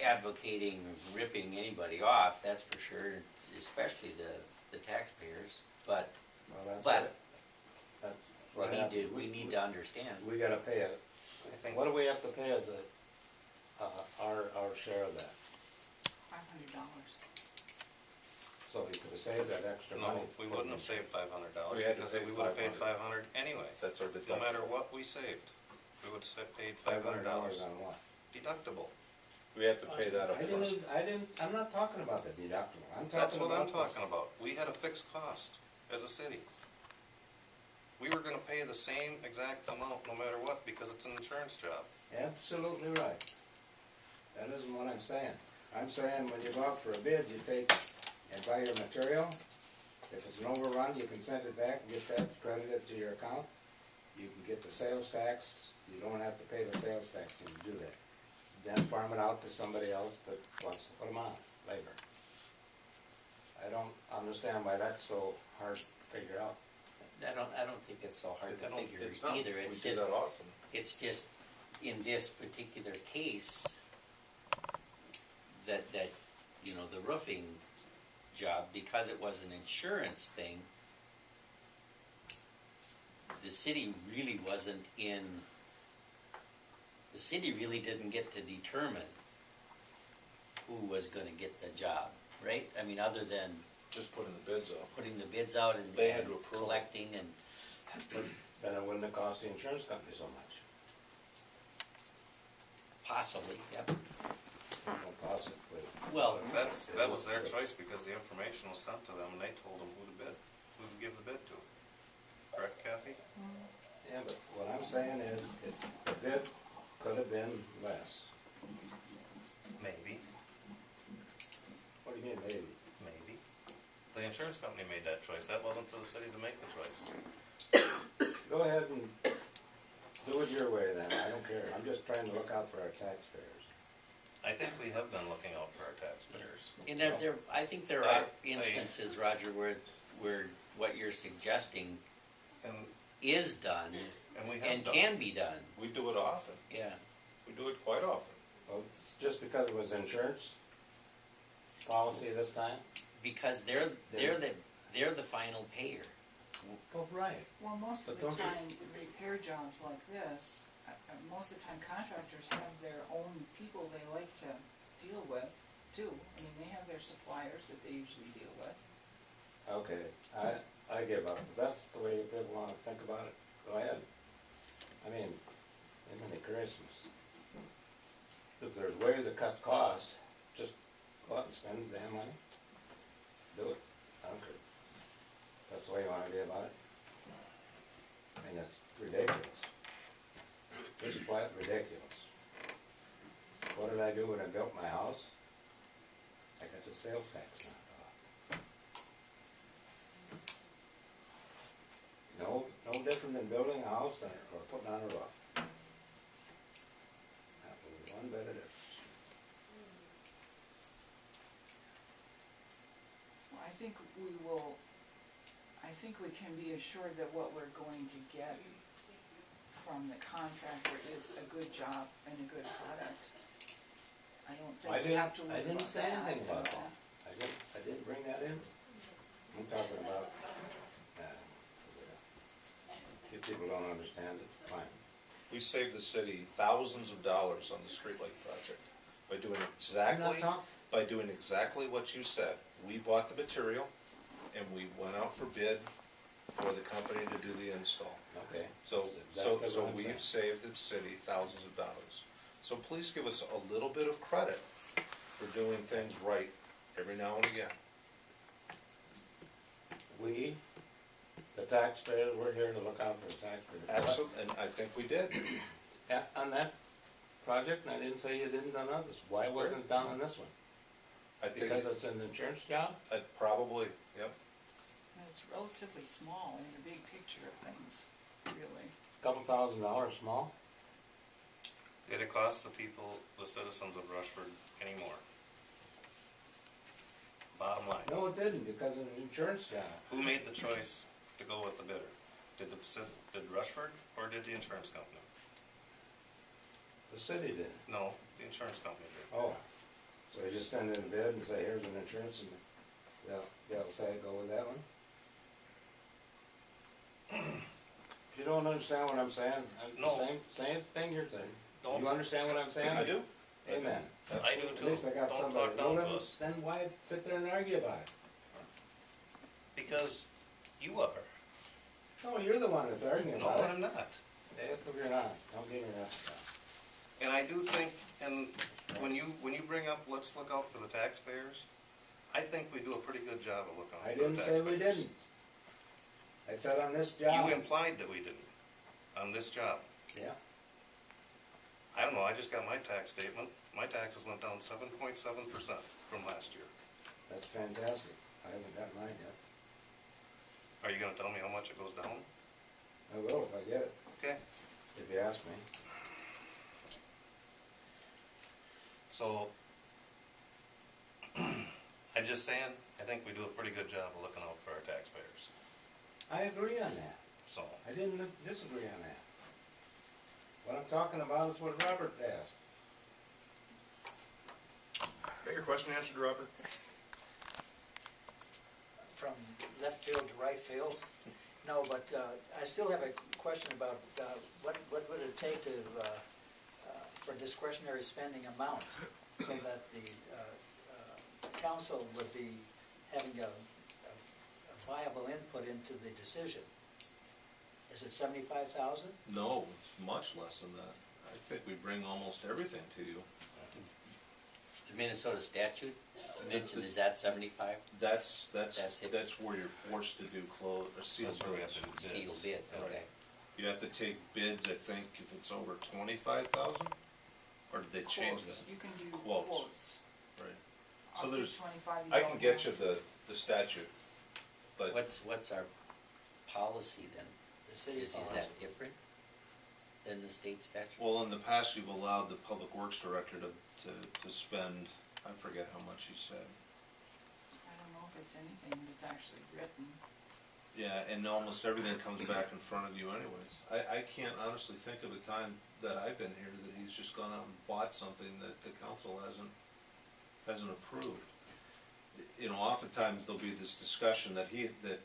advocating ripping anybody off, that's for sure, especially the taxpayers, but, Well, that's but it. That's what happens. we need to understand. We gotta pay it. I think What do we have to pay as our share of that? $500. So we could have saved that extra money. no, we wouldn't have saved $500 We had to because pay we would have paid $500. $500 anyway. That's our No deductible. matter what we saved, we would have paid $500 on what? deductible. We have to pay that up front. I'm not talking about the deductible, I'm That's talking what about. I'm talking about. We had a fixed cost as a city. We were gonna pay the same exact amount no matter what because it's an insurance job. Absolutely right. That isn't what I'm saying. I'm saying when you go out for a bid, you take and buy your material. If it's an overrun, you can send it back and get that credited to your account. You can get the sales tax, you don't have to pay the sales tax when you do that. Then farm it out to somebody else that wants to put them on, labor. I don't understand why that's so hard to figure out. I don't think it's so hard to I don't- figure it's not. either, We it's do just, that often. it's just, in this particular case, that, you know, the roofing job, because it was an insurance thing, the city really wasn't in, the city really didn't get to determine who was gonna get the job, right? I mean, other than Just putting the bids up. putting the bids out and They had and to approve. collecting and, Then it wouldn't have cost the insurance company so much. possibly, yep. No possibly. Well, That was their choice because the information was sent to them and they told them who to give the bid to. Correct, Kathy? Yeah, but what I'm saying is, the bid could have been less. Maybe, What do you mean, maybe? maybe. The insurance company made that choice. That wasn't for the city to make the choice. Go ahead and do it your way then, I don't care, I'm just trying to look out for our taxpayers. I think we have been looking out for our taxpayers. and I think there are instances, Roger, where what you're suggesting And, is done and we have and done. can be done, We do it often. yeah. We do it quite often. Well, just because it was insurance policy this time? Because they're the final payer. Oh, right. Well, most of But the don't you- time, repair jobs like this, most of the time contractors have their own people they like to deal with, too. I mean, they have their suppliers that they usually deal with. Okay, I give up, if that's the way people wanna think about it, go ahead. I mean, in Christmas. If there's ways to cut cost, just go out and spend the damn money. Do it, I don't care. That's the way you wanna be about it. I mean, that's ridiculous. Just flat ridiculous. What did I do when I built my house? I got the sales tax knocked off. No different than building a house or putting on a roof. That was one bit of difference. Well, I think we can be assured that what we're going to get from the contractor is a good job and a good product. I don't think we have to worry about that. I didn't say anything about that. I didn't bring that in. I'm talking about, if people don't understand it, fine. We saved the city thousands of dollars on the streetlight project by doing I'm not talking, by doing exactly what you said. We bought the material and we went out for bid for the company to do the install. okay. So, That's so, exactly so what I'm we've saying. saved the city thousands of dollars. So please give us a little bit of credit for doing things right every now and again. We, the taxpayers, we're here to look out for the taxpayers. Absolutely, and I think we did. On that project, and I didn't say you didn't on others, why wasn't it done on this one? I think, Because it's an insurance job? probably, yep. And it's relatively small in the big picture of things, really. $2,000 small? Did it cost the people, the citizens of Rushford any more? Bottom line. No, it didn't, because it's an insurance job. Who made the choice to go with the bidder? Did Rushford or did the insurance company? The city did. No, the insurance company did. Oh, just send in a bid and say, here's an insurance, and they'll say, go with that one? If you don't understand what I'm saying, No. same thing you're saying. Don't- You understand what I'm saying? I do. Amen. I do At too. least I got Don't somebody. talk down Well, to us. then why sit there and argue about it? Because you are. No, you're the one that's arguing No, about it. I'm not. If you're not, don't get your nuts down. And I do think, and when you bring up, let's look out for the taxpayers, I think we do a pretty good job of looking I out for the didn't taxpayers. say we didn't. I said on this job. You implied that we didn't, on this job. Yeah, I don't know, I just got my tax statement. My taxes went down 7.7% from last year. that's fantastic. I haven't got mine yet. Are you gonna tell me how much it goes down? I will if I get it, Okay. if you ask me. So, I'm just saying, I think we do a pretty good job of looking out for our taxpayers, I agree on that. so. I didn't disagree on that. What I'm talking about is what Robert asked. Got your question answered, Robert? From left field to right field. No, but I still have a question about what would it take to, for discretionary spending amount, so that the council would be having a viable input into the decision? Is it 75,000? No, it's much less than that. I think we bring almost everything to you. The Minnesota statute, you mentioned, is that 75? That's That's it. where you're forced to do sealed That's where we have bids. to do bids. Sealed bids, okay. You have to take bids, I think, if it's over 25,000, or did they change Quotes. that? You can do Quotes. quotes. Right. Up So to there's, 25 I can don't get you have. the statute, but What's our policy then? The city Is policy. that different than the state statute? well, in the past, you've allowed the public works director to spend, I forget how much he said. I don't know if it's anything that's actually written. Yeah, and almost everything comes back in front of you anyways. I can't honestly think of a time that I've been here that he's just gone out and bought something that the council hasn't approved. You know, oftentimes there'll be this discussion that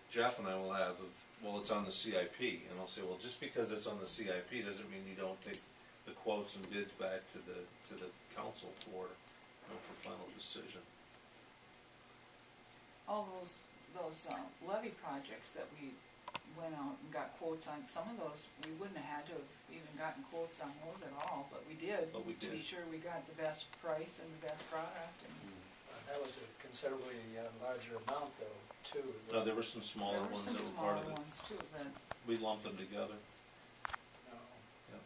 Jeff and I will have of, well, it's on the CIP, and I'll say, well, just because it's on the CIP doesn't mean you don't take the quotes and bids back to the council for final decision. All those levy projects that we went out and got quotes on, some of those, we wouldn't have had to have even gotten quotes on those at all, but we did. But we To be did. sure we got the best price and the best product, and That was a considerably larger amount though, too. No, there were some smaller there were ones some that were part smaller of it. ones too, that, We lumped them together. No.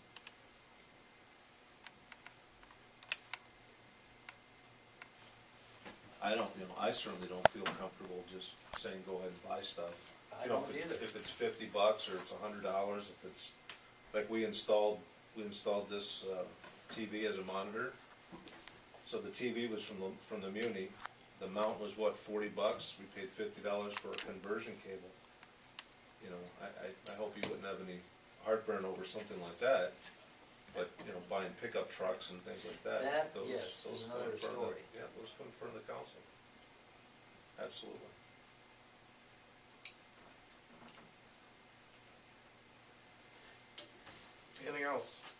I certainly don't feel comfortable just saying, go ahead and buy stuff. I You know, don't either. if it's $50 or it's $100, if it's, like we installed this, TV as a monitor. So the TV was from the Muni, the mount was what, $40, we paid $50 for a conversion cable. You know, I hope you wouldn't have any heartburn over something like that, but, you know, buying pickup trucks and things like that. That, those- yes, those is go in another front of the- story. Yeah, those come in front of the council. Absolutely. Anything else?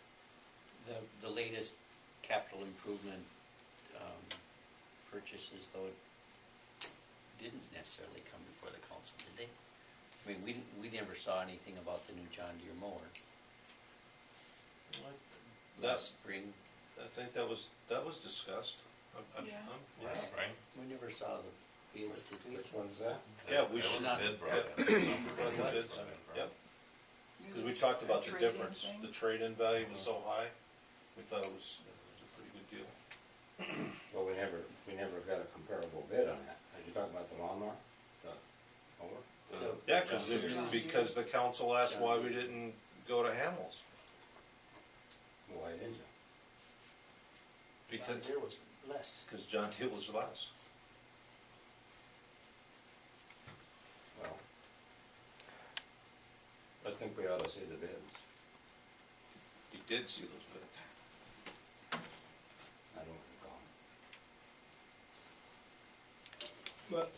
The latest capital improvement purchases, though, didn't necessarily come before the council, did they? I mean, we never saw anything about the new John Deere mower last spring. I think that was discussed. Yeah. Last spring. We never saw the bids, did we? Which one's that? Yeah, we There should was a not- bid brought in. Run the bids. Yep, because we talked about the trade-in difference, thing? the trade-in value was so high, we thought it was a pretty good deal. Well, we never got a comparable bid on that. Are you talking about the lawnmower? The mower? Yeah, because the council asked why we didn't go to Hamels. Why didn't you? John Because Deere was less. John Deere was less. Well, I think we ought to see the bids. You did see those bids. I don't recall. But